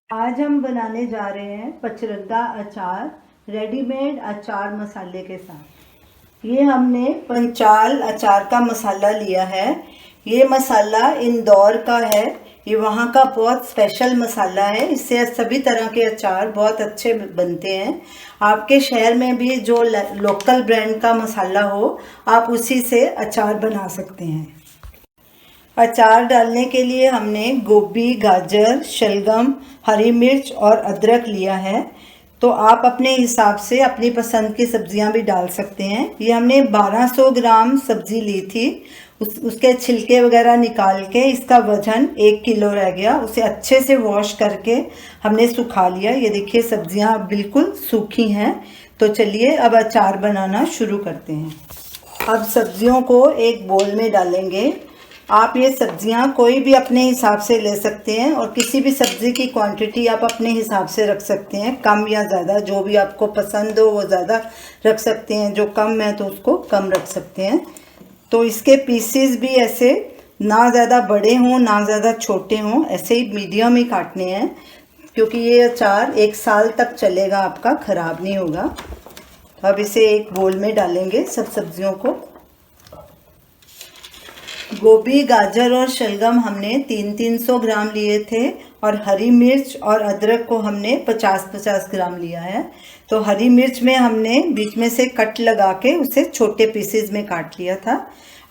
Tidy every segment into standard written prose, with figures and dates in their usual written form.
आज हम बनाने जा रहे हैं पचरंगा अचार रेडीमेड अचार मसाले के साथ। ये हमने पंचाल अचार का मसाला लिया है। ये मसाला इंदौर का है। ये वहाँ का बहुत स्पेशल मसाला है। इससे सभी तरह के अचार बहुत अच्छे बनते हैं। आपके शहर में भी जो लोकल ब्रांड का मसाला हो, आप उसी से अचार बना सकते हैं। अचार डालने के लिए हमने गोभी, गाजर, शलगम, हरी मिर्च और अदरक लिया है। तो आप अपने हिसाब से अपनी पसंद की सब्जियां भी डाल सकते हैं। ये हमने 1200 ग्राम सब्जी ली थी। उसके छिलके वगैरह निकाल के इसका वजन 1 किलो रह गया। उसे अच्छे से वॉश करके हमने सुखा लिया। ये देखिए सब्जियां बिल्कुल सूखी हैं। तो चलिए अब अचार बनाना शुरू करते हैं। अब सब्जियों को एक बोल में डालेंगे। आप ये सब्जियां कोई भी अपने हिसाब से ले सकते हैं और किसी भी सब्ज़ी की क्वांटिटी आप अपने हिसाब से रख सकते हैं, कम या ज़्यादा, जो भी आपको पसंद हो वो ज़्यादा रख सकते हैं, जो कम है तो उसको कम रख सकते हैं। तो इसके पीसेस भी ऐसे ना ज़्यादा बड़े हों ना ज़्यादा छोटे हों, ऐसे ही मीडियम ही काटने हैं, क्योंकि ये अचार 1 साल तक चलेगा, आपका ख़राब नहीं होगा। अब इसे एक बोल में डालेंगे सब सब्जियों को। गोभी, गाजर और शलगम हमने 300 ग्राम लिए थे और हरी मिर्च और अदरक को हमने 50-50 ग्राम लिया है। तो हरी मिर्च में हमने बीच में से कट लगा के उसे छोटे पीसेस में काट लिया था।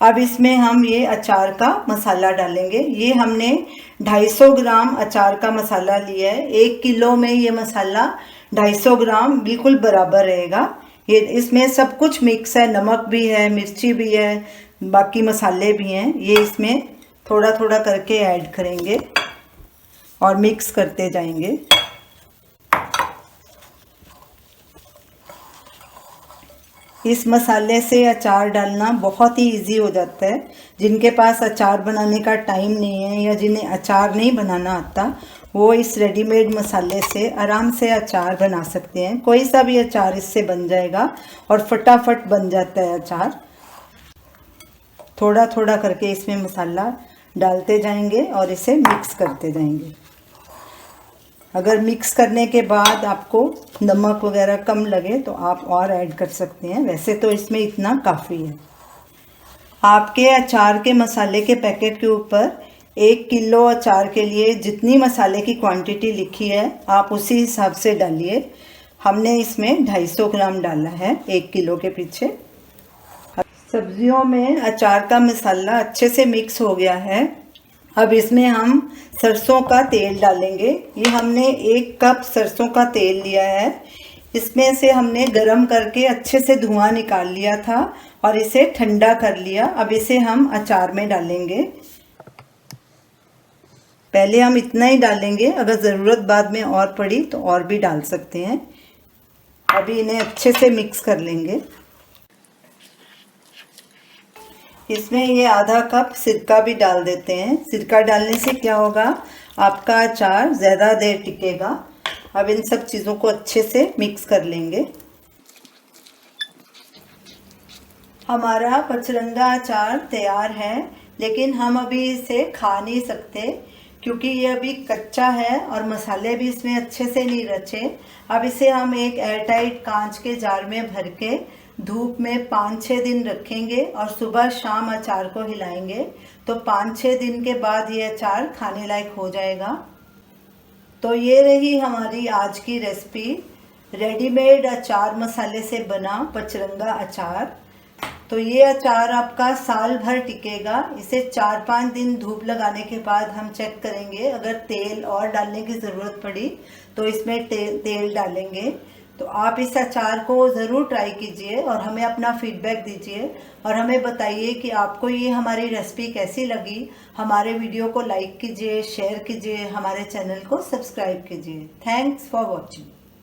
अब इसमें हम ये अचार का मसाला डालेंगे। ये हमने 250 ग्राम अचार का मसाला लिया है। 1 किलो में ये मसाला 250 ग्राम बिल्कुल बराबर रहेगा। ये इसमें सब कुछ मिक्स है, नमक भी है, मिर्ची भी है, बाकी मसाले भी हैं। ये इसमें थोड़ा थोड़ा करके ऐड करेंगे और मिक्स करते जाएंगे। इस मसाले से अचार डालना बहुत ही इजी हो जाता है। जिनके पास अचार बनाने का टाइम नहीं है या जिन्हें अचार नहीं बनाना आता, वो इस रेडीमेड मसाले से आराम से अचार बना सकते हैं। कोई सा भी अचार इससे बन जाएगा और फटाफट बन जाता है अचार। थोड़ा थोड़ा करके इसमें मसाला डालते जाएंगे और इसे मिक्स करते जाएंगे। अगर मिक्स करने के बाद आपको नमक वगैरह कम लगे तो आप और ऐड कर सकते हैं, वैसे तो इसमें इतना काफ़ी है। आपके अचार के मसाले के पैकेट के ऊपर 1 किलो अचार के लिए जितनी मसाले की क्वांटिटी लिखी है आप उसी हिसाब से डालिए। हमने इसमें 250 ग्राम डाला है 1 किलो के पीछे। सब्जियों में अचार का मसाला अच्छे से मिक्स हो गया है। अब इसमें हम सरसों का तेल डालेंगे। ये हमने 1 कप सरसों का तेल लिया है। इसमें से हमने गरम करके अच्छे से धुआं निकाल लिया था और इसे ठंडा कर लिया। अब इसे हम अचार में डालेंगे। पहले हम इतना ही डालेंगे, अगर ज़रूरत बाद में और पड़ी तो और भी डाल सकते हैं। अभी इन्हें अच्छे से मिक्स कर लेंगे। इसमें ये आधा कप सिरका भी डाल देते हैं। सिरका डालने से क्या होगा, आपका अचार ज़्यादा देर टिकेगा। अब इन सब चीज़ों को अच्छे से मिक्स कर लेंगे। हमारा पचरंगा अचार तैयार है, लेकिन हम अभी इसे खा नहीं सकते क्योंकि ये अभी कच्चा है और मसाले भी इसमें अच्छे से नहीं रचे। अब इसे हम एक एयरटाइट कांच के जार में भर के धूप में 5-6 दिन रखेंगे और सुबह शाम अचार को हिलाएंगे। तो 5-6 दिन के बाद ये अचार खाने लायक हो जाएगा। तो ये रही हमारी आज की रेसिपी, रेडीमेड अचार मसाले से बना पचरंगा अचार। तो ये अचार आपका साल भर टिकेगा। इसे 4-5 दिन धूप लगाने के बाद हम चेक करेंगे। अगर तेल और डालने की ज़रूरत पड़ी तो इसमें तेल डालेंगे। तो आप इस अचार को ज़रूर ट्राई कीजिए और हमें अपना फीडबैक दीजिए और हमें बताइए कि आपको ये हमारी रेसिपी कैसी लगी। हमारे वीडियो को लाइक कीजिए, शेयर कीजिए, हमारे चैनल को सब्सक्राइब कीजिए। Thanks for watching.